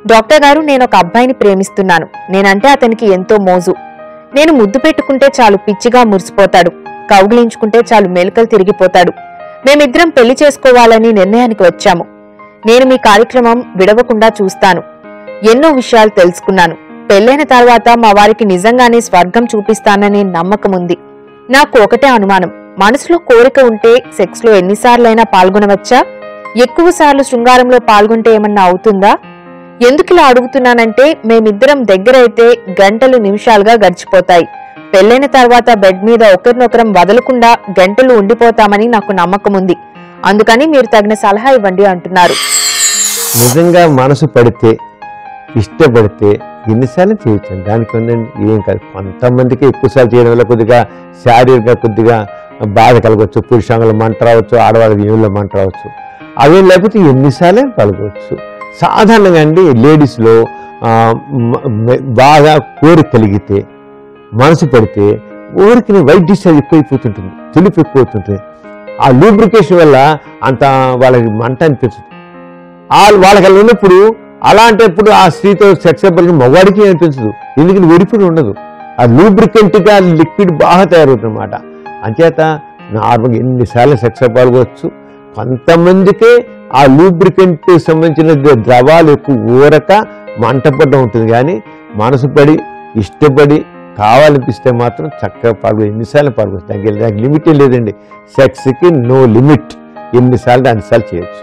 Doctor గారు, నేను ఒక అబ్బాయిని ప్రేమిస్తున్నాను. నేనంటే అతనికి ఎంతో మోజు. నేను ముద్దు పెట్టుకుంటే చాలు పిచ్చిగా మురిసిపోతాడు. కౌగిలించుకుంటే చాలు మెలికలు తిరిగిపోతాడు. మేమిద్దరం పెళ్లి చేసుకోవాలని నిర్ణయానికి వచ్చాము. నేను మీ కార్యక్రమం విడవకుండా చూస్తాను. ఎన్నో విషయాలు తెలుసుకున్నాను. పెళ్లైన తర్వాత మా వారికి నిజంగానే స్వర్గం చూపిస్తాననే నమ్మకముంది. నాకు ఒకటే అనుమానం, మనసులో కోరిక ఉంటే సెక్స్ లో ఎన్నిసార్లైనా పాల్గొనవచ్చా? ఎక్కువసార్లు శృంగారంలో పాల్గొంటే ఏమన్నా అవుతుందా? ఎందుకిలా అడుగుతున్నానంటే, మేమిద్దరం దగ్గరైతే గంటలు నిమిషాలుగా గడిచిపోతాయి. పెళ్లైన తర్వాత బెడ్ మీద ఒకరినొకరం వదలకుండా గంటలు ఉండిపోతామని నాకు నమ్మకముంది. అందుకని మీరు తగిన సలహా ఇవ్వండి అంటున్నారు. నిజంగా మనసు పడితే, ఇష్టపడితే ఎన్నిసార్లు చేయొచ్చండి. దానికి ఉందండి, ఏం కాదు. కొంతమందికి ఎక్కువసార్లు చేయడం వల్ల కొద్దిగా శారీరకంగా కొద్దిగా బాధ కలగవచ్చు, పురుషాంగంలో మంట రావచ్చు, ఆడవాళ్ళకి ఏళ్ళలో మంట రావచ్చు. అవేం లేకపోతే ఎన్నిసార్లు పాల్గొవచ్చు. సాధారణంగా అండి లేడీస్లో బాగా కోరిక కలిగితే, మనసు పడితే ఊరికి వైట్ డిశ్చార్జ్ ఎక్కువైపోతుంటుంది, తెలుపు ఎక్కువవుతుంటుంది. ఆ లూబ్రికేషన్ వల్ల అంత వాళ్ళకి మంట అనిపించదు. వాళ్ళకి అలా ఉన్నప్పుడు, అలాంటప్పుడు ఆ స్త్రీతో సెక్స్ అవ్వాలని మగవాడికి అనిపించదు. ఎందుకంటే వెడిపుడు ఉండదు. ఆ లూబ్రికెంట్గా లిక్విడ్ బాగా తయారవుతుందన్నమాట. అంచేత నార్మల్గా ఎన్నిసార్లు సెక్స్ పాల్గొచ్చు. కొంతమందికే ఆ లూబ్రికెంట్ సంబంధించిన ద్రవాలు ఎక్కువ ఊరక మంటపడ్డం ఉంటుంది. కానీ మనసు పడి ఇష్టపడి కావాలనిపిస్తే మాత్రం చక్కగా పాల్గొ ఎన్నిసార్లు పాల్గొచ్చు. దానికి లిమిటే లేదండి. సెక్స్కి నో లిమిట్. ఎన్నిసార్లు అన్నిసార్లు చేయొచ్చు.